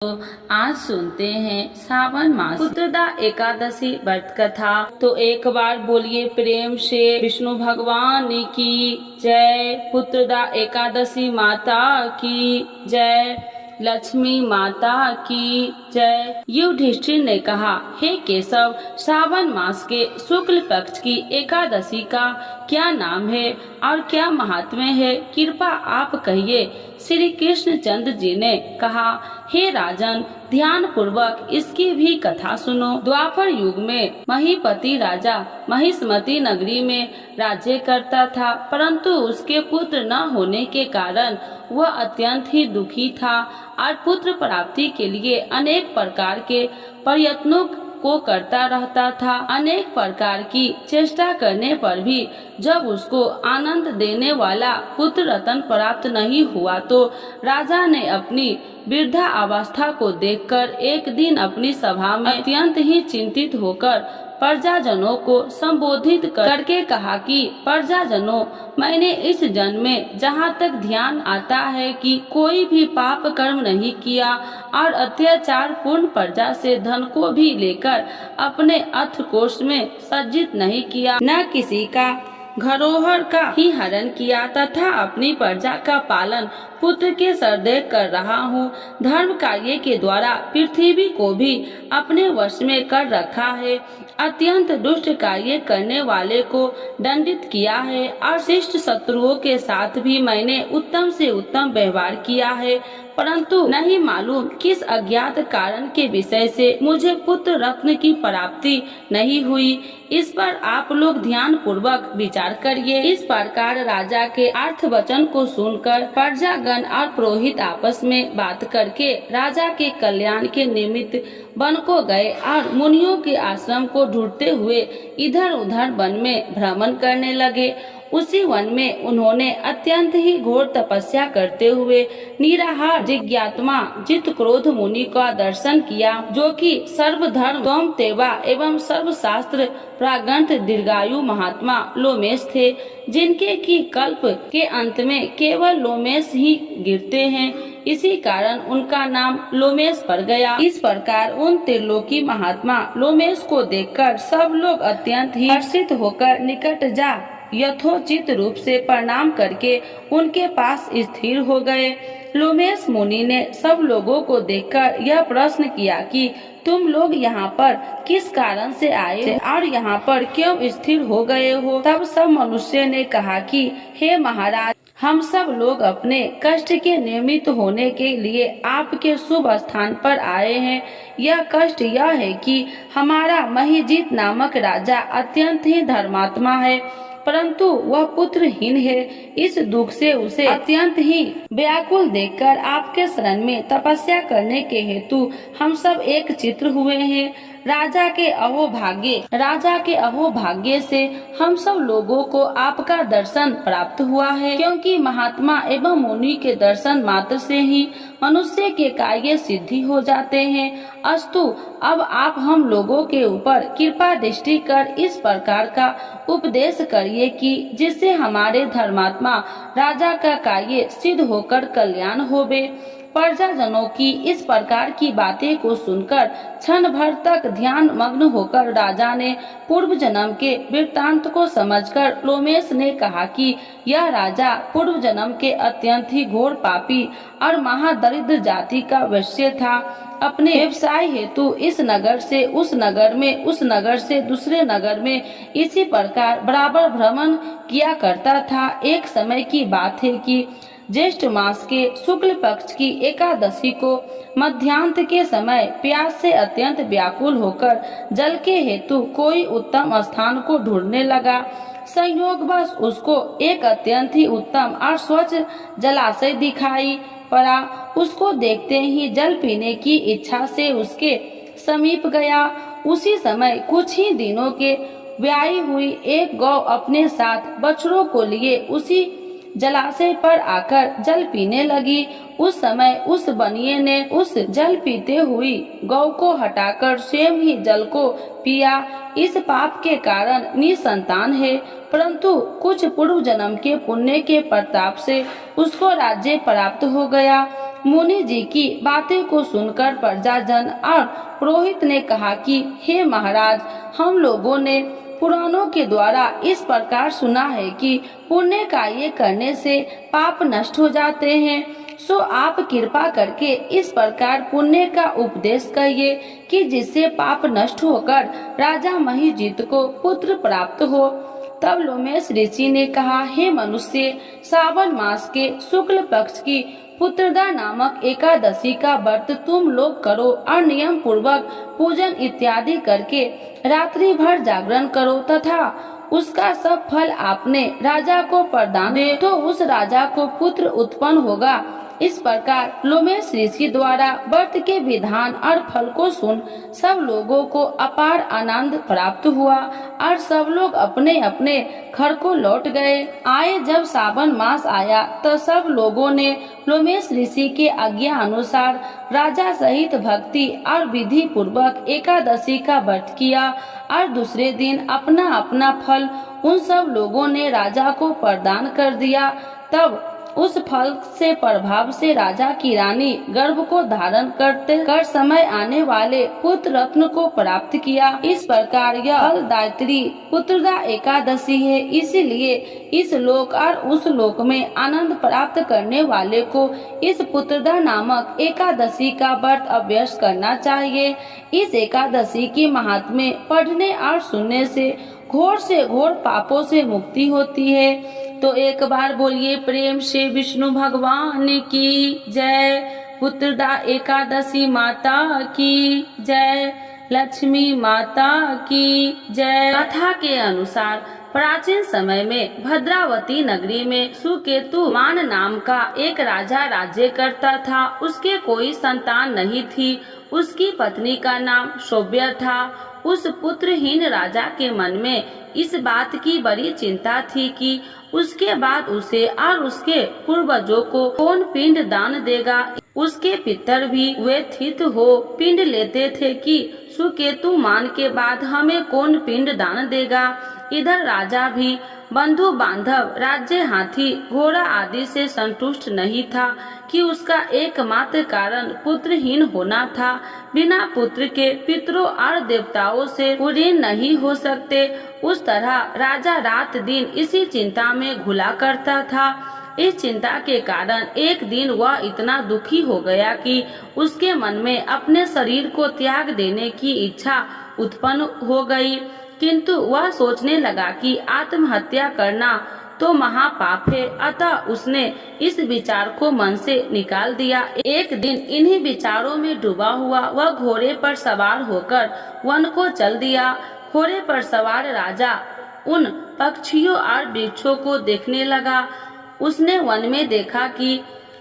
तो आज सुनते हैं सावन मास पुत्रदा एकादशी व्रत कथा। तो एक बार बोलिए प्रेम से विष्णु भगवान की जय। पुत्रदा एकादशी माता की जय। लक्ष्मी माता की जय। युधिष्ठिर ने कहा, हे केशव, श्रावण मास के शुक्ल पक्ष की एकादशी का क्या नाम है और क्या महात्म्य है, कृपा आप कहिए। श्री कृष्णचंद्र जी ने कहा, हे राजन, ध्यान पूर्वक इसकी भी कथा सुनो। द्वापर युग में महीपति राजा महिष्मती नगरी में राज्य करता था, परंतु उसके पुत्र न होने के कारण वह अत्यंत ही दुखी था और पुत्र प्राप्ति के लिए अनेक प्रकार के प्रयत्नों को करता रहता था। अनेक प्रकार की चेष्टा करने पर भी जब उसको आनंद देने वाला पुत्र रत्न प्राप्त नहीं हुआ तो राजा ने अपनी वृद्धा अवस्था को देखकर एक दिन अपनी सभा में अत्यंत ही चिंतित होकर प्रजाजनों को संबोधित करके कहा कि प्रजाजनों, मैंने इस जन्म में जहाँ तक ध्यान आता है कि कोई भी पाप कर्म नहीं किया और अत्याचार पूर्ण प्रजा से धन को भी लेकर अपने अर्थकोष में सज्जित नहीं किया, न किसी का धरोहर का ही हरण किया तथा अपनी प्रजा का पालन पुत्र के सरदे कर रहा हूँ। धर्म कार्य के द्वारा पृथ्वी को भी अपने वश में कर रखा है। अत्यंत दुष्ट कार्य करने वाले को दंडित किया है और शिष्ट शत्रुओं के साथ भी मैंने उत्तम से उत्तम व्यवहार किया है, परंतु नहीं मालूम किस अज्ञात कारण के विषय से मुझे पुत्र रत्न की प्राप्ति नहीं हुई। इस पर आप लोग ध्यान पूर्वक विचार करिए। इस प्रकार राजा के अर्थ वचन को सुनकर प्रजागण और पुरोहित आपस में बात करके राजा के कल्याण के निमित्त वन को गए और मुनियों के आश्रम को ढूंढते हुए इधर उधर वन में भ्रमण करने लगे। उसी वन में उन्होंने अत्यंत ही घोर तपस्या करते हुए निराहार जिज्ञात्मा जित क्रोध मुनि का दर्शन किया, जो कि सर्वधर्म त्वम तेवा एवं सर्वशास्त्र प्रागंत दीर्घायु महात्मा लोमेश थे, जिनके की कल्प के अंत में केवल लोमेश ही गिरते हैं। इसी कारण उनका नाम लोमेश पड़ गया। इस प्रकार उन त्रिलोकी महात्मा लोमेश को देखकर सब लोग अत्यंत ही हर्षित होकर निकट जा यथोचित रूप से प्रणाम करके उनके पास स्थिर हो गए। लोमेश मुनि ने सब लोगों को देखकर यह प्रश्न किया कि तुम लोग यहाँ पर किस कारण से आए और यहाँ पर क्यों स्थिर हो गए हो। तब सब मनुष्य ने कहा कि हे महाराज, हम सब लोग अपने कष्ट के निमित्त होने के लिए आपके शुभ स्थान पर आए हैं। यह कष्ट यह है कि हमारा महिजीत नामक राजा अत्यंत ही धर्मात्मा है, परंतु वह पुत्रहीन है। इस दुख से उसे अत्यंत ही व्याकुल देखकर आपके शरण में तपस्या करने के हेतु हम सब एक चित्र हुए हैं। राजा के अहोभाग्य से हम सब लोगों को आपका दर्शन प्राप्त हुआ है, क्योंकि महात्मा एवं मुनि के दर्शन मात्र से ही मनुष्य के कार्य सिद्धि हो जाते हैं। अस्तु, अब आप हम लोगों के ऊपर कृपा दृष्टि कर इस प्रकार का उपदेश करिए कि जिससे हमारे धर्मात्मा राजा का कार्य सिद्ध होकर कल्याण होवे। प्रजाजनों की इस प्रकार की बातें को सुनकर क्षण भर तक ध्यान मग्न होकर राजा ने पूर्व जन्म के वृत्तांत को समझकर लोमेश ने कहा कि यह राजा पूर्व जन्म के अत्यंत ही घोर पापी और महादरिद्र जाति का वैश्य था। अपने व्यवसाय हेतु इस नगर से उस नगर में, उस नगर से दूसरे नगर में इसी प्रकार बराबर भ्रमण किया करता था। एक समय की बात है कि ज्येष्ठ मास के शुक्ल पक्ष की एकादशी को मध्यान्ह के समय प्यास से अत्यंत व्याकुल होकर जल के हेतु कोई उत्तम स्थान को ढूंढने लगा। संयोगवश उसको एक अत्यंत ही उत्तम और स्वच्छ जलाशय दिखाई पड़ा। उसको देखते ही जल पीने की इच्छा से उसके समीप गया। उसी समय कुछ ही दिनों के ब्याही हुई एक गौ अपने साथ बछड़ों को लिए उसी जलाशय पर आकर जल पीने लगी। उस समय उस बनिए ने उस जल पीते हुई गौ को हटाकर स्वयं ही जल को पिया। इस पाप के कारण निसंतान है, परंतु कुछ पूर्व जन्म के पुण्य के प्रताप से उसको राज्य प्राप्त हो गया। मुनि जी की बातें को सुनकर प्रजाजन और पुरोहित ने कहा कि हे महाराज, हम लोगों ने पुराणों के द्वारा इस प्रकार सुना है कि पुण्य कार्य करने से पाप नष्ट हो जाते हैं। सो आप कृपा करके इस प्रकार पुण्य का उपदेश कहिए कि जिससे पाप नष्ट होकर राजा महिजीत को पुत्र प्राप्त हो। तब लोमेश ऋषि ने कहा, हे मनुष्य, सावन मास के शुक्ल पक्ष की पुत्रदा नामक एकादशी का व्रत तुम लोग करो और नियम पूर्वक पूजन इत्यादि करके रात्रि भर जागरण करो तथा उसका सब फल आपने राजा को प्रदान दे तो उस राजा को पुत्र उत्पन्न होगा। इस प्रकार लोमेश ऋषि द्वारा व्रत के विधान और फल को सुन सब लोगों को अपार आनंद प्राप्त हुआ और सब लोग अपने अपने घर को लौट आए। जब सावन मास आया तो सब लोगों ने लोमेश ऋषि के आज्ञा अनुसार राजा सहित भक्ति और विधि पूर्वक एकादशी का व्रत किया और दूसरे दिन अपना अपना फल उन सब लोगों ने राजा को प्रदान कर दिया। तब उस फल से प्रभाव से राजा की रानी गर्भ को धारण कर समय आने वाले पुत्र रत्न को प्राप्त किया। इस प्रकार यह फलदायित्री पुत्रदा एकादशी है। इसीलिए इस लोक और उस लोक में आनंद प्राप्त करने वाले को इस पुत्रदा नामक एकादशी का व्रत अभ्यास करना चाहिए। इस एकादशी की महात्म्य पढ़ने और सुनने से घोर पापों से मुक्ति होती है। तो एक बार बोलिए प्रेम से विष्णु भगवान की जय। पुत्रदा एकादशी माता की जय। लक्ष्मी माता की जय। कथा के अनुसार प्राचीन समय में भद्रावती नगरी में सुकेतु मान नाम का एक राजा राज्य करता था। उसके कोई संतान नहीं थी। उसकी पत्नी का नाम शोभ्य था। उस पुत्रहीन राजा के मन में इस बात की बड़ी चिंता थी कि उसके बाद उसे और उसके पूर्वजों को कौन पिंड दान देगा। उसके पितर भी व्यथित हो पिंड लेते थे कि सुकेतु मान के बाद हमें कौन पिंड दान देगा। इधर राजा भी बंधु बांधव राज्य हाथी घोड़ा आदि से संतुष्ट नहीं था कि उसका एकमात्र कारण पुत्रहीन होना था। बिना पुत्र के पितरों और देवताओं से ऋण नहीं हो सकते। उस तरह राजा रात दिन इसी चिंता में घुला करता था। इस चिंता के कारण एक दिन वह इतना दुखी हो गया कि उसके मन में अपने शरीर को त्याग देने की इच्छा उत्पन्न हो गई। किंतु वह सोचने लगा कि आत्महत्या करना तो महापाप है। अतः उसने इस विचार को मन से निकाल दिया। एक दिन इन्हीं विचारों में डूबा हुआ वह घोड़े पर सवार होकर वन को चल दिया। घोड़े पर सवार राजा उन पक्षियों और वृक्षों को देखने लगा। उसने वन में देखा कि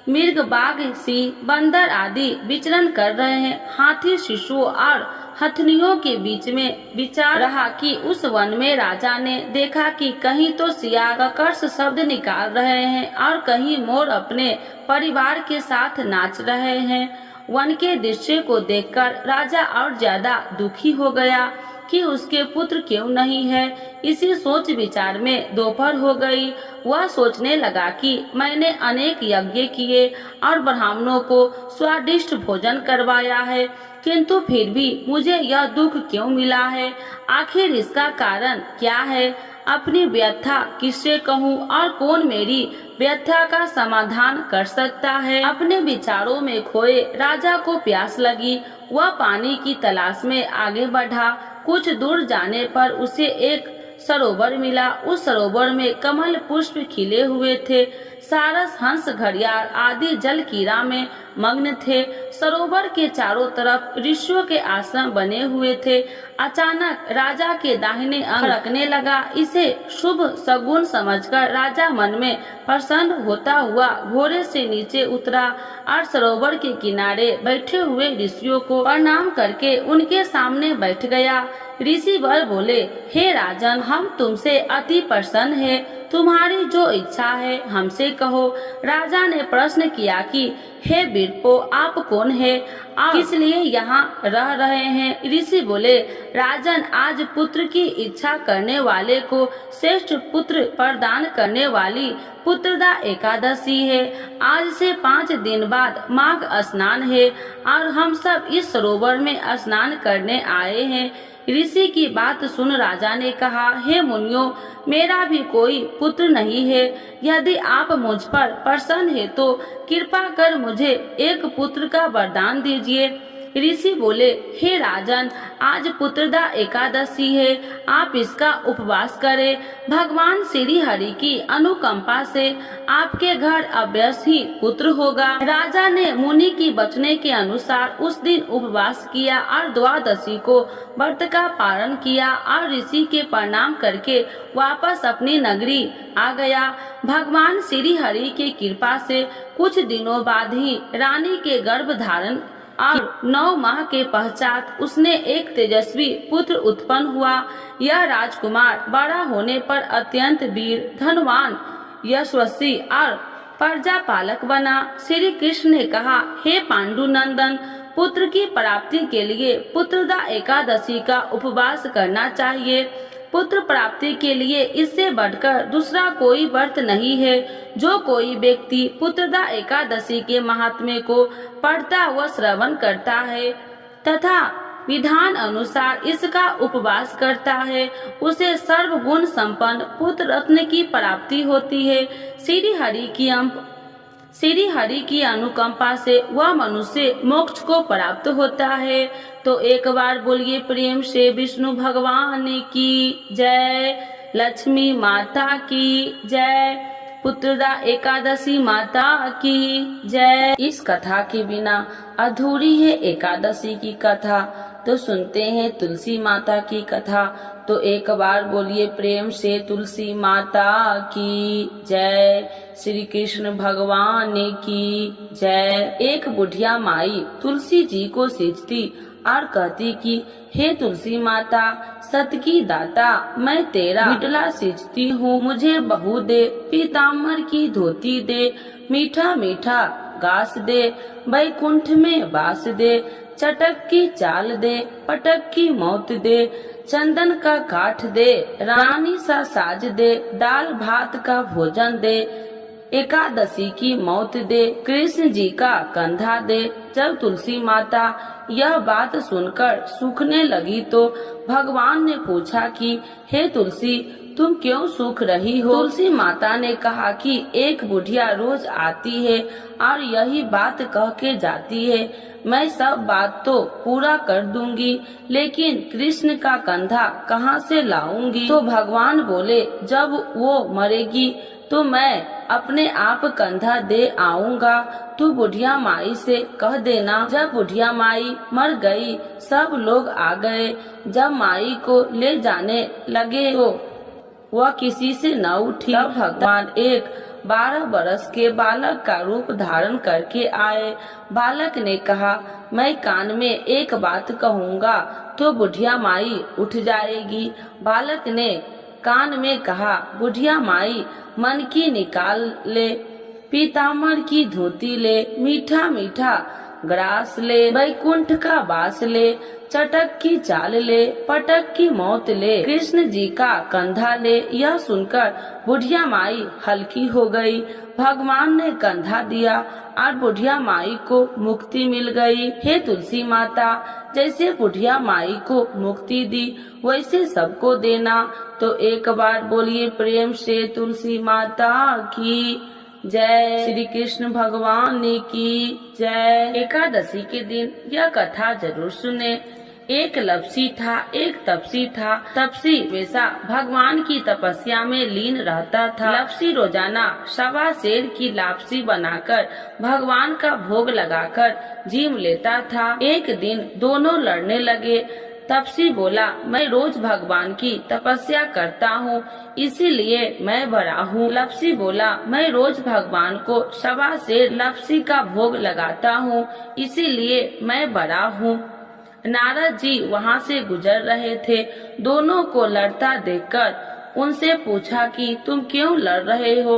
मृग, बाघ, सिंह, बंदर आदि विचरण कर रहे हैं। हाथी, शिशुओं और हथनियों के बीच में विचार रहा कि उस वन में राजा ने देखा कि कहीं तो सियार कर्कश शब्द निकाल रहे हैं और कहीं मोर अपने परिवार के साथ नाच रहे हैं। वन के दृश्य को देखकर राजा और ज्यादा दुखी हो गया कि उसके पुत्र क्यों नहीं है। इसी सोच विचार में दोपहर हो गई। वह सोचने लगा कि मैंने अनेक यज्ञ किए और ब्राह्मणों को स्वादिष्ट भोजन करवाया है, किंतु फिर भी मुझे यह दुख क्यों मिला है। आखिर इसका कारण क्या है। अपनी व्यथा किससे कहूँ और कौन मेरी व्यथा का समाधान कर सकता है। अपने विचारों में खोए राजा को प्यास लगी। वह पानी की तलाश में आगे बढ़ा। कुछ दूर जाने पर उसे एक सरोवर मिला। उस सरोवर में कमल पुष्प खिले हुए थे। सारस, हंस, घड़ियाल आदि जल क्रीड़ा में मग्न थे। सरोवर के चारों तरफ ऋषियों के आश्रम बने हुए थे। अचानक राजा के दाहिने अंग खड़कने लगा। इसे शुभ सगुन समझकर राजा मन में प्रसन्न होता हुआ घोड़े से नीचे उतरा और सरोवर के किनारे बैठे हुए ऋषियों को प्रणाम करके उनके सामने बैठ गया। ऋषि वर बोले, हे राजन, हम तुमसे अति प्रसन्न है। तुम्हारी जो इच्छा है हमसे कहो। राजा ने प्रश्न किया कि हे वीरपो, आप कौन है? और किस लिए यहाँ रह रहे हैं। ऋषि बोले, राजन, आज पुत्र की इच्छा करने वाले को श्रेष्ठ पुत्र प्रदान करने वाली पुत्रदा एकादशी है। आज से 5 दिन बाद माघ स्नान है और हम सब इस सरोवर में स्नान करने आए हैं। ऋषि की बात सुन राजा ने कहा, हे मुनियों, मेरा भी कोई पुत्र नहीं है। यदि आप मुझ पर प्रसन्न है तो कृपा कर मुझे एक पुत्र का वरदान दीजिए। ऋषि बोले, हे राजन, आज पुत्रदा एकादशी है, आप इसका उपवास करें। भगवान श्री हरि की अनुकंपा से आपके घर अवश्य ही पुत्र होगा। राजा ने मुनि की बचने के अनुसार उस दिन उपवास किया और द्वादशी को व्रत का पारण किया और ऋषि के प्रणाम करके वापस अपनी नगरी आ गया। भगवान श्री हरि की कृपा से कुछ दिनों बाद ही रानी के गर्भ धारण और 9 माह के पश्चात उसने एक तेजस्वी पुत्र उत्पन्न हुआ। यह राजकुमार बड़ा होने पर अत्यंत वीर, धनवान, यशस्वी और प्रजा पालक बना। श्री कृष्ण ने कहा, हे पांडुनंदन, पुत्र की प्राप्ति के लिए पुत्रदा एकादशी का उपवास करना चाहिए। पुत्र प्राप्ति के लिए इससे बढ़कर दूसरा कोई व्रत नहीं है। जो कोई व्यक्ति पुत्रदा एकादशी के महात्म्य को पढ़ता व श्रवण करता है तथा विधान अनुसार इसका उपवास करता है, उसे सर्वगुण संपन्न पुत्र रत्न की प्राप्ति होती है। श्री हरि की अनुकंपा से वह मनुष्य मोक्ष को प्राप्त होता है। तो एक बार बोलिए प्रेम से विष्णु भगवान की जय, लक्ष्मी माता की जय, पुत्रदा एकादशी माता की जय। इस कथा के बिना अधूरी है एकादशी की कथा। तो सुनते हैं तुलसी माता की कथा। तो एक बार बोलिए प्रेम से तुलसी माता की जय, श्री कृष्ण भगवान की जय। एक बुढ़िया माई तुलसी जी को सींचती और कहती कि हे तुलसी माता, सत की दाता, मैं तेरा बिटला सींचती हूँ, मुझे बहू दे, पीताम्बर की धोती दे, मीठा मीठा घास दे, बैकुंठ में वास दे, चटक की चाल दे, पटक की मौत दे, चंदन का काठ दे, रानी सा साज दे, दाल भात का भोजन दे, एकादशी की मौत दे, कृष्ण जी का कंधा दे। जब तुलसी माता यह बात सुनकर सूखने लगी तो भगवान ने पूछा कि हे तुलसी, तुम क्यों सूख रही हो। तुलसी माता ने कहा कि एक बुढ़िया रोज आती है और यही बात कह के जाती है, मैं सब बात तो पूरा कर दूंगी, लेकिन कृष्ण का कंधा कहाँ से लाऊंगी। तो भगवान बोले, जब वो मरेगी तो मैं अपने आप कंधा दे आऊंगा, तू बुढ़िया माई से कह देना। जब बुढ़िया माई मर गई, सब लोग आ गए। जब माई को ले जाने लगे तो वह किसी से न उठी। तब भगवान एक 12 बरस के बालक का रूप धारण करके आए। बालक ने कहा, मैं कान में एक बात कहूँगा तो बुढ़िया माई उठ जाएगी। बालक ने कान में कहा, बुढ़िया माई मन की निकाल ले, पीताम्बर की धोती ले, मीठा मीठा ग्रास ले, बैकुंठ का वास ले, चटक की चाल ले, पटक की मौत ले, कृष्ण जी का कंधा ले। यह सुनकर बुढ़िया माई हल्की हो गई। भगवान ने कंधा दिया और बुढ़िया माई को मुक्ति मिल गई। हे तुलसी माता, जैसे बुढ़िया माई को मुक्ति दी वैसे सबको देना। तो एक बार बोलिए प्रेम से तुलसी माता की जय, श्री कृष्ण भगवान की जय। एकादशी के दिन यह कथा जरूर सुने। एक लपसी था, एक तपसी था। तपसी वैसा भगवान की तपस्या में लीन रहता था। लपसी रोजाना 1.25 सेर की लापसी बनाकर भगवान का भोग लगाकर जीम लेता था। एक दिन दोनों लड़ने लगे। तपसी बोला, मैं रोज भगवान की तपस्या करता हूँ, इसीलिए मैं बड़ा हूँ। लपसी बोला, मैं रोज भगवान को 1.25 सेर लपसी का भोग लगाता हूँ, इसीलिए मैं बड़ा हूँ। नारद जी वहाँ से गुजर रहे थे। दोनों को लड़ता देखकर उनसे पूछा कि तुम क्यों लड़ रहे हो।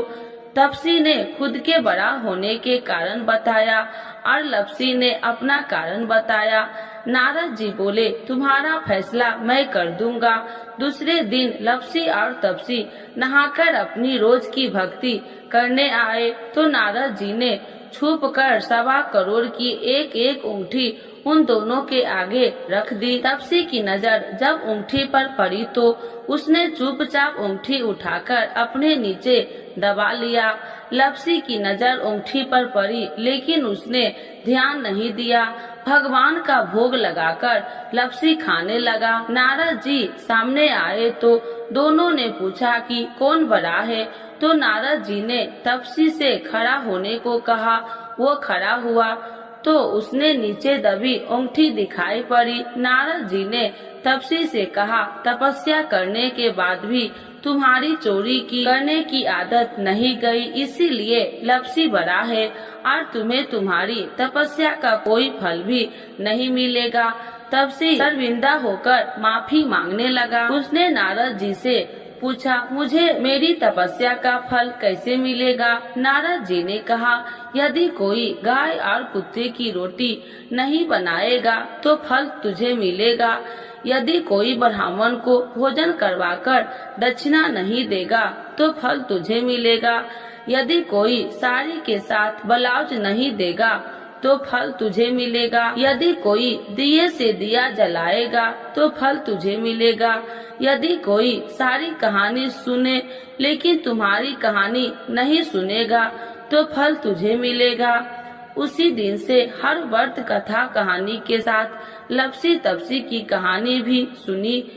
तपसी ने खुद के बड़ा होने के कारण बताया और लपसी ने अपना कारण बताया। नारद जी बोले, तुम्हारा फैसला मैं कर दूंगा। दूसरे दिन लपसी और तपसी नहाकर अपनी रोज की भक्ति करने आए तो नारद जी ने छुप कर 1.25 करोड़ की एक एक अंगूठी उन दोनों के आगे रख दी। तपसी की नजर जब अंगूठी पर पड़ी तो उसने चुपचाप अंगूठी उठाकर अपने नीचे दबा लिया। लपसी की नजर अंगूठी पर पड़ी लेकिन उसने ध्यान नहीं दिया। भगवान का भोग लगाकर लपसी खाने लगा। नारद जी सामने आए तो दोनों ने पूछा कि कौन बड़ा है, तो नारद जी ने तपसी से खड़ा होने को कहा। वो खड़ा हुआ तो उसने नीचे दबी अंगूठी दिखाई पड़ी। नारद जी ने तपसी से कहा, तपस्या करने के बाद भी तुम्हारी चोरी करने की आदत नहीं गई, इसीलिए लपसी बड़ा है और तुम्हें तुम्हारी तपस्या का कोई फल भी नहीं मिलेगा। तपसी शर्मिंदा होकर माफी मांगने लगा। उसने नारद जी से पूछा, मुझे मेरी तपस्या का फल कैसे मिलेगा? नारद जी ने कहा, यदि कोई गाय और कुत्ते की रोटी नहीं बनाएगा तो फल तुझे मिलेगा। यदि कोई ब्राह्मण को भोजन करवाकर दक्षिणा नहीं देगा तो फल तुझे मिलेगा। यदि कोई साड़ी के साथ ब्लाउज नहीं देगा तो फल तुझे मिलेगा। यदि कोई दिए से दिया जलाएगा तो फल तुझे मिलेगा। यदि कोई सारी कहानी सुने लेकिन तुम्हारी कहानी नहीं सुनेगा तो फल तुझे मिलेगा। उसी दिन से हर व्रत कथा कहानी के साथ लपसी तपसी की कहानी भी सुनी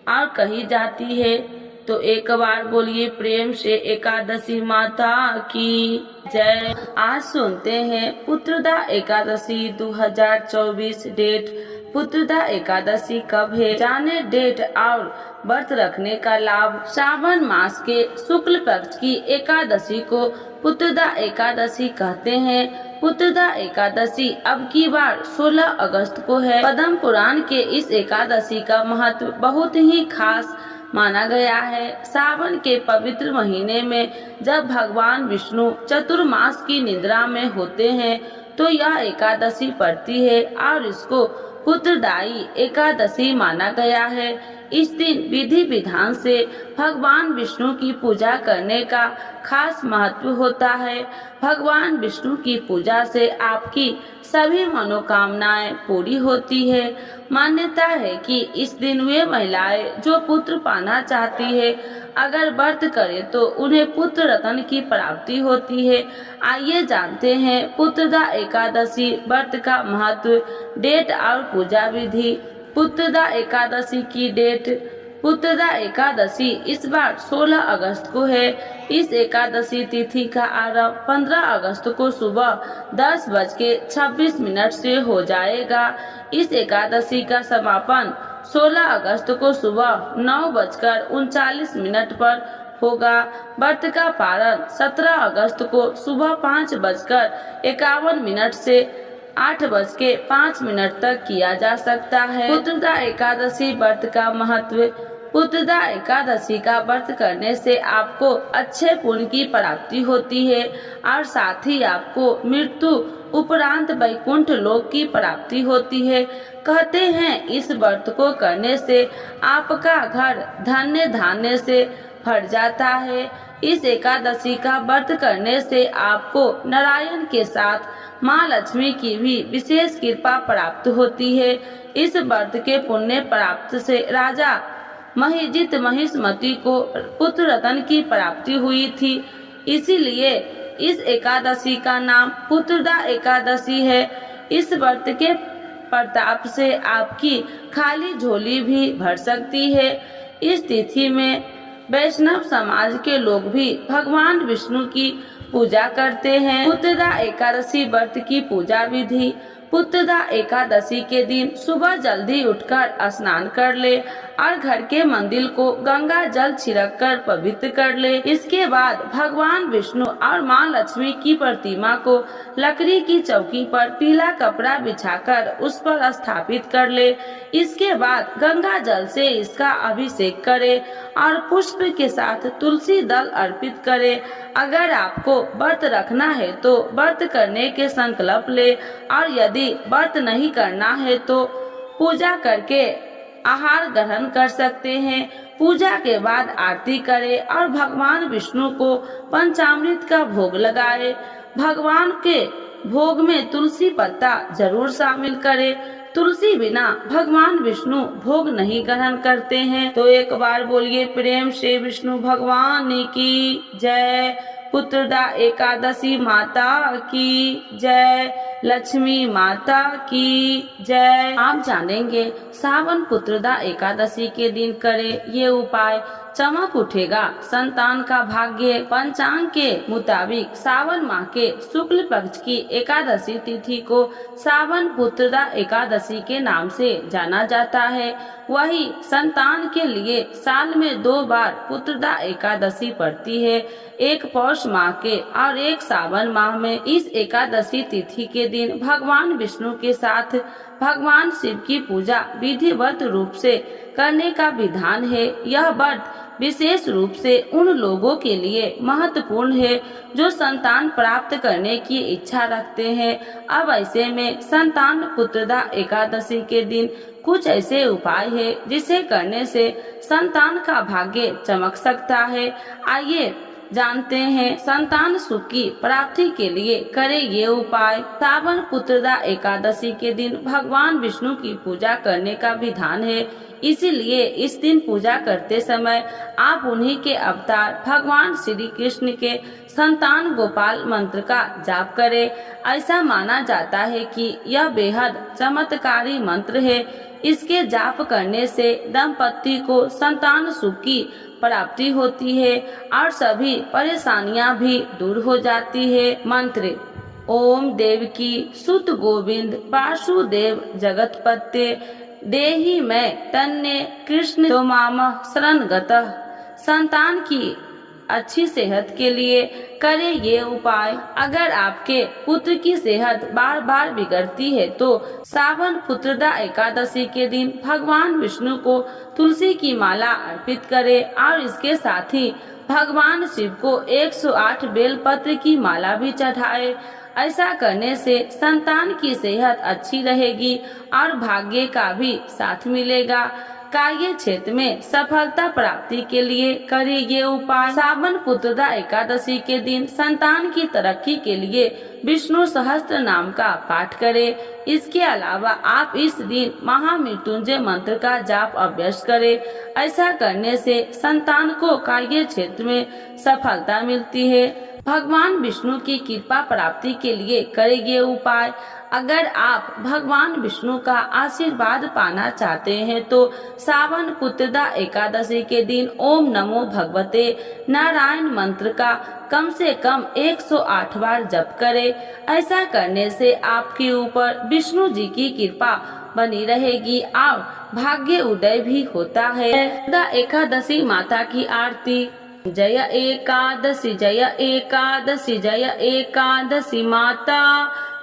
और कही जाती है। तो एक बार बोलिए प्रेम से एकादशी माता की जय। आज सुनते हैं पुत्रदा एकादशी 2024 डेट। पुत्रदा एकादशी कब है, जाने डेट और व्रत रखने का लाभ। श्रावण मास के शुक्ल पक्ष की एकादशी को पुत्रदा एकादशी कहते हैं। पुत्रदा एकादशी अब की बार 16 अगस्त को है। पद्म पुराण के इस एकादशी का महत्व बहुत ही खास माना गया है। सावन के पवित्र महीने में जब भगवान विष्णु चतुर्मास की निद्रा में होते हैं तो यह एकादशी पड़ती है और इसको पुत्रदायी एकादशी माना गया है। इस दिन विधि विधान से भगवान विष्णु की पूजा करने का खास महत्व होता है। भगवान विष्णु की पूजा से आपकी सभी मनोकामनाएं पूरी होती है। मान्यता है कि इस दिन वे महिलाएं जो पुत्र पाना चाहती है अगर व्रत करे तो उन्हें पुत्र रत्न की प्राप्ति होती है। आइए जानते हैं पुत्रदा एकादशी व्रत का महत्व, डेट और पूजा विधि। पुत्रदा एकादशी की डेट। पुत्रदा एकादशी इस बार 16 अगस्त को है। इस एकादशी तिथि का आरंभ 15 अगस्त को सुबह 10:26 से हो जाएगा। इस एकादशी का समापन 16 अगस्त को सुबह 9:39 पर होगा। व्रत का पारण 17 अगस्त को सुबह 5:51 से 8:05 तक किया जा सकता है। पुत्रदा एकादशी व्रत का महत्व। पुत्रदा एकादशी का व्रत करने से आपको अच्छे पुण्य की प्राप्ति होती है और साथ ही आपको मृत्यु उपरांत वैकुंठ लोक की प्राप्ति होती है। कहते हैं इस व्रत को करने से आपका घर धन्य धान्य से भर जाता है। इस एकादशी का व्रत करने से आपको नारायण के साथ माँ लक्ष्मी की भी विशेष कृपा प्राप्त होती है। इस व्रत के पुण्य प्राप्त से राजा महिजित महिष्मति को पुत्र रत्न की प्राप्ति हुई थी, इसीलिए इस एकादशी का नाम पुत्रदा एकादशी है। इस व्रत के प्रताप से आपकी खाली झोली भी भर सकती है। इस तिथि में वैष्णव समाज के लोग भी भगवान विष्णु की पूजा करते हैं। पुत्रदा एकादशी व्रत की पूजा विधि। पुत्रदा एकादशी के दिन सुबह जल्दी उठकर स्नान कर ले और घर के मंदिर को गंगा जल छिड़क कर पवित्र कर ले। इसके बाद भगवान विष्णु और माँ लक्ष्मी की प्रतिमा को लकड़ी की चौकी पर पीला कपड़ा बिछाकर उस पर स्थापित कर ले। इसके बाद गंगा जल से इसका अभिषेक करे और पुष्प के साथ तुलसी दल अर्पित करे। अगर आपको व्रत रखना है तो व्रत करने के संकल्प ले और यदि व्रत नहीं करना है तो पूजा करके आहार ग्रहण कर सकते हैं। पूजा के बाद आरती करे और भगवान विष्णु को पंचामृत का भोग लगाए। भगवान के भोग में तुलसी पत्ता जरूर शामिल करे। तुलसी बिना भगवान विष्णु भोग नहीं ग्रहण करते हैं। तो एक बार बोलिए प्रेम से विष्णु भगवान की जय। पुत्रदा एकादशी माता की जय। लक्ष्मी माता की जय। आप जानेंगे सावन पुत्रदा एकादशी के दिन करे ये उपाय, चमक उठेगा संतान का भाग्य। पंचांग के मुताबिक सावन माह के शुक्ल पक्ष की एकादशी तिथि को सावन पुत्रदा एकादशी के नाम से जाना जाता है। वही संतान के लिए साल में 2 बार पुत्रदा एकादशी पड़ती है, एक पौष माह के और एक सावन माह में। इस एकादशी तिथि के दिन भगवान विष्णु के साथ भगवान शिव की पूजा विधिवत रूप से करने का विधान है। यह व्रत विशेष रूप से उन लोगों के लिए महत्वपूर्ण है जो संतान प्राप्त करने की इच्छा रखते हैं। अब ऐसे में संतान पुत्रदा एकादशी के दिन कुछ ऐसे उपाय है जिसे करने से संतान का भाग्य चमक सकता है। आइए जानते हैं संतान सुख की प्राप्ति के लिए करे ये उपाय। सावन पुत्रदा एकादशी के दिन भगवान विष्णु की पूजा करने का विधान है, इसीलिए इस दिन पूजा करते समय आप उन्हीं के अवतार भगवान श्री कृष्ण के संतान गोपाल मंत्र का जाप करें। ऐसा माना जाता है कि यह बेहद चमत्कारी मंत्र है। इसके जाप करने से दंपति को संतान सुख की प्राप्ति होती है और सभी परेशानियां भी दूर हो जाती है। मंत्र ओम देवकी सुत गोविंद वासुदेव जगतपते देहि मैं तन्ने कृष्ण तोमामः शरणगतः। संतान की अच्छी सेहत के लिए करें ये उपाय। अगर आपके पुत्र की सेहत बार बार बिगड़ती है तो सावन पुत्रदा एकादशी के दिन भगवान विष्णु को तुलसी की माला अर्पित करें और इसके साथ ही भगवान शिव को 108 बेलपत्र की माला भी चढ़ाए। ऐसा करने से संतान की सेहत अच्छी रहेगी और भाग्य का भी साथ मिलेगा। कार्य क्षेत्र में सफलता प्राप्ति के लिए करें ये उपाय। सावन पुत्रदा एकादशी के दिन संतान की तरक्की के लिए विष्णु सहस्त्र नाम का पाठ करें। इसके अलावा आप इस दिन महामृत्युंजय मंत्र का जाप अभ्यास करें। ऐसा करने से संतान को कार्य क्षेत्र में सफलता मिलती है। भगवान विष्णु की कृपा प्राप्ति के लिए करें ये उपाय। अगर आप भगवान विष्णु का आशीर्वाद पाना चाहते हैं तो सावन पुत्रदा एकादशी के दिन ओम नमो भगवते नारायण मंत्र का कम से कम 108 बार जप करें। ऐसा करने से आपके ऊपर विष्णु जी की कृपा बनी रहेगी और भाग्य उदय भी होता है। एकादशी माता की आरती। जय एकादशी जय एकादशी जय एकादशी माता,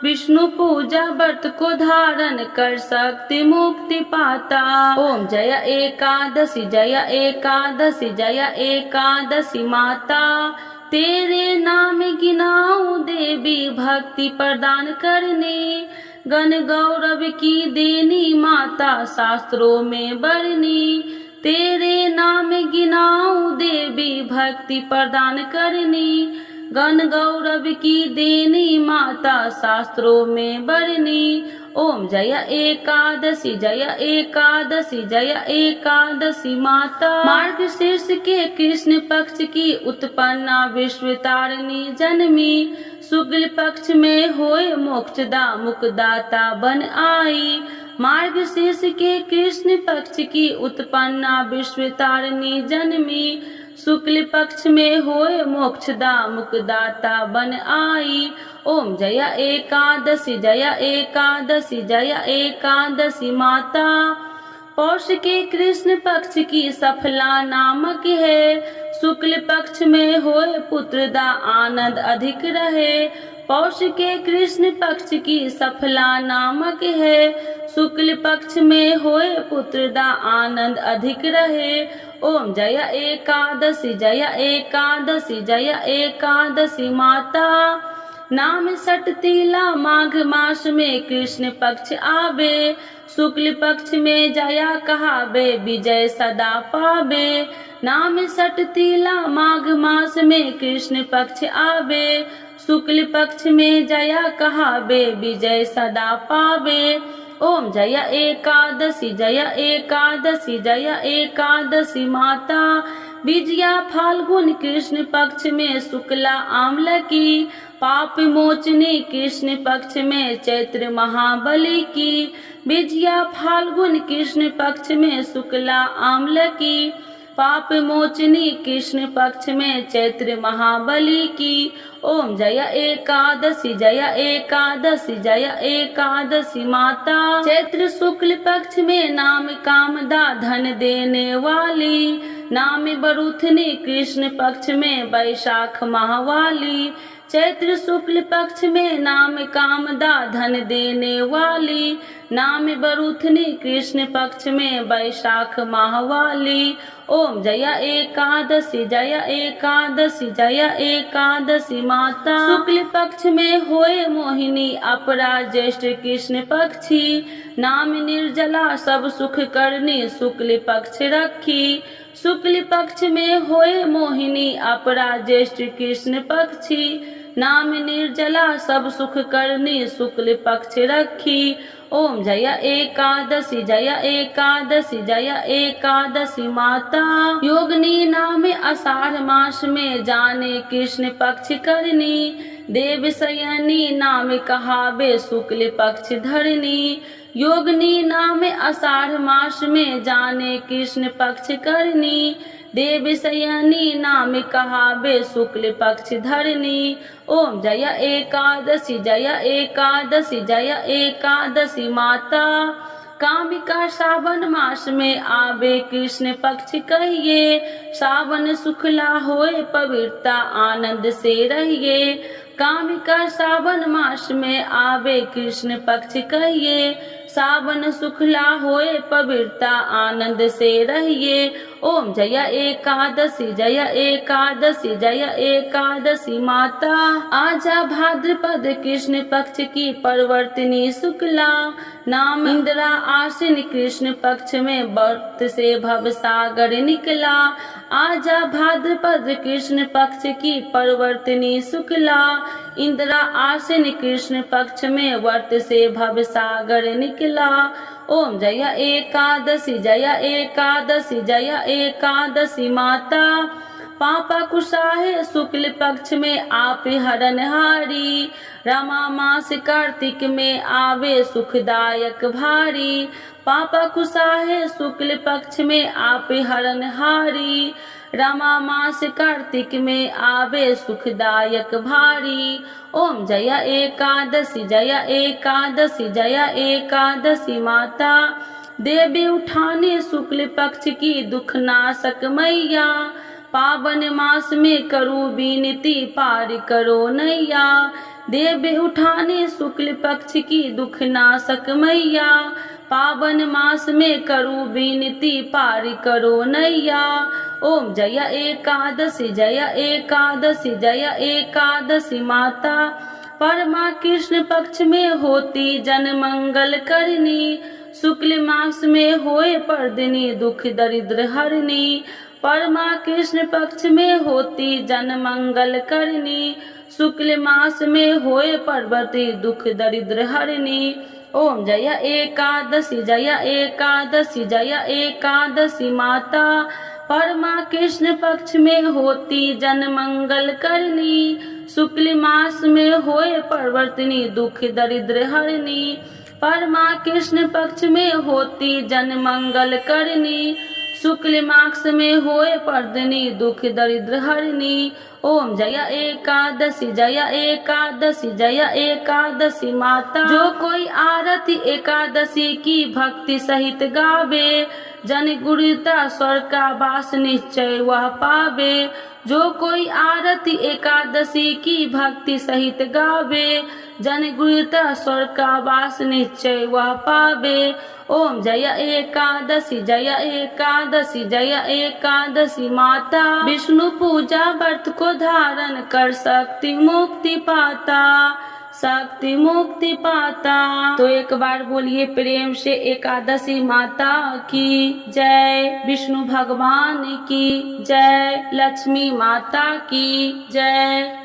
विष्णु पूजा व्रत को धारण कर सकती मुक्ति पाता। ओम जय एकादशी जय एकादशी जय एकादशी माता, तेरे नाम गिनाऊं देवी भक्ति प्रदान करने, गण गौरव की देनी माता शास्त्रों में बरनी, तेरे नाम गिनाऊं देवी भक्ति प्रदान करनी, गण गौरव की देनी माता शास्त्रों में बरनी। ओम जय एकादशी जय एकादशी जय एकादशी माता, मार्गशीर्ष के कृष्ण पक्ष की उत्पन्ना विश्व तारिणी जन्मी, शुक्ल पक्ष में होए मोक्षदा मुक्दाता बन आई, मार्गशीर्ष के कृष्ण पक्ष की उत्पन्ना विश्व तारिणी जन्मी। शुक्ल पक्ष में होए मोक्षदा मुक्तिदाता बन आई। ओम जया एकादशी जया एकादशी जया एकादशी माता। पौष के कृष्ण पक्ष की सफला नामक है। शुक्ल पक्ष में होए पुत्रदा आनंद अधिक रहे। पौष के कृष्ण पक्ष की सफला नामक है। शुक्ल पक्ष में होए पुत्रदा आनंद अधिक रहे। ओम जया एकादशी जया एकादशी जया एकादशी माता। नाम सटतीला माघ मास में कृष्ण पक्ष आवे। शुक्ल पक्ष में जया कहावे विजय सदा पावे। नाम सटतीला माघ मास में कृष्ण पक्ष आवे। शुक्ल पक्ष में जया कहावे विजय सदा पावे। ओम जया एकादशी जया एकादशी जया एकादशी माता। विजया फाल्गुन कृष्ण पक्ष में शुक्ला आम्ल की। पाप मोचनी कृष्ण पक्ष में चैत्र महाबली की। विजया फाल्गुन कृष्ण पक्ष में शुक्ला आम्ल की। पाप मोचनी कृष्ण पक्ष में चैत्र महाबली की। ओम जया एकादशी जया एकादशी जया एकादशी माता। चैत्र शुक्ल पक्ष में नाम कामदा धन देने वाली। नाम बरूथनी कृष्ण पक्ष में वैशाख माहवाली। चैत्र शुक्ल पक्ष में नाम कामदा धन देने वाली। नाम बरूथनी कृष्ण पक्ष में वैशाख माहवाली। ओम जया एकादशी जया एकादशी जया एकादशी माता। शुक्ल पक्ष में होए मोहिनी अपरा ज्येष्ठ कृष्ण पक्षी। नाम निर्जला सब सुख करनी शुक्ल पक्ष रखी। शुक्ल पक्ष में होए मोहिनी अपरा ज्येष्ठ कृष्ण पक्षी। नाम निर्जला सब सुख करनी शुक्ल पक्ष रखी। ओम जया एकादशी जया एकादशी जया एकादशी माता। योगिनी नाम आषाढ़ मास में जाने कृष्ण पक्ष करनी। देव शयनी नाम कहावे शुक्ल पक्ष धरनी। योगिनी नाम आषाढ़ मास में जाने कृष्ण पक्ष करनी। देव शयनी नाम कहावे शुक्ल पक्ष धरनी। ओम जया एकादशी जया एकादशी जया एकादशी माता। कामिका सावन मास में आवे कृष्ण पक्ष कहिए। सावन सुखला होए पवित्रता आनंद से रहिए। कामिका सावन मास में आवे कृष्ण पक्ष कहिए। सावन सुखला होए पवित्रता आनंद से रहिए। ओम जया एकादशी जया एकादशी जया एकादशी माता। आजा भाद्रपद कृष्ण पक्ष की परवर्तिनी शुक्ला। नाम इंदिरा आश्विन कृष्ण पक्ष में व्रत से भव सागर निकला। आजा भाद्रपद कृष्ण पक्ष की परवर्तिनी शुक्ला। इंदिरा आश्विन कृष्ण पक्ष में व्रत से भव सागर निकला। ओम जया एकादशी जया एकादशी जया एकादशी माता। पापा कुशाहे शुक्ल पक्ष में आप हरनहारी। रमा मास कार्तिक में आवे सुखदायक भारी। पापा कुशाहे शुक्ल पक्ष में आप हरनहारी। रमा मास कार्तिक में आवे सुखदायक भारी। ओम जया एकादशी जया एकादशी जया एकादशी माता। देवी उठाने शुक्ल पक्ष की दुख नाशक मैया। पावन मास में करो विनती पार करो नैया। देवी उठाने शुक्ल पक्ष की दुख नाशक मैया। पावन मास में करो विनती पार करो नैया। ओम जया एकादशी जया एकादशी जया एकादशी माता। परमा कृष्ण पक्ष में होती जन मंगल करनी। शुक्ल मास में होए पर्दिनी दुख दरिद्र हरनी। परमा कृष्ण पक्ष में होती जन मंगल करनी। शुक्ल मास में होए पर्वती दुख दरिद्र हरनी। ओम जया एकादशी जया एकादशी जया एकादशी माता। परमा कृष्ण पक्ष में होती जन मंगल करनी। शुक्ल मास में होए परवर्तिनी दुख दरिद्र हरनी। परमा कृष्ण पक्ष में होती जन मंगल करनी, शुक्ल मास में होए पर्दनी दुख दरिद्र हरनी। ओम जय एकादशी जय एकादशी जय एकादशी माता। जो कोई आरती एकादशी की भक्ति सहित गावे, जन गुरुता स्वर्ग का वास निश्चय वह पावे। जो कोई आरती एकादशी की भक्ति सहित गावे, जन गुरुता स्वर्ग का वास निश्चय वह पावे। ओम जय एकादशी जय एकादशी जय एकादशी माता। विष्णु पूजा व्रत को धारण कर शक्ति मुक्ति पाता, शक्ति मुक्ति पाता। तो एक बार बोलिए प्रेम से एकादशी माता की जय, विष्णु भगवान की जय, लक्ष्मी माता की जय।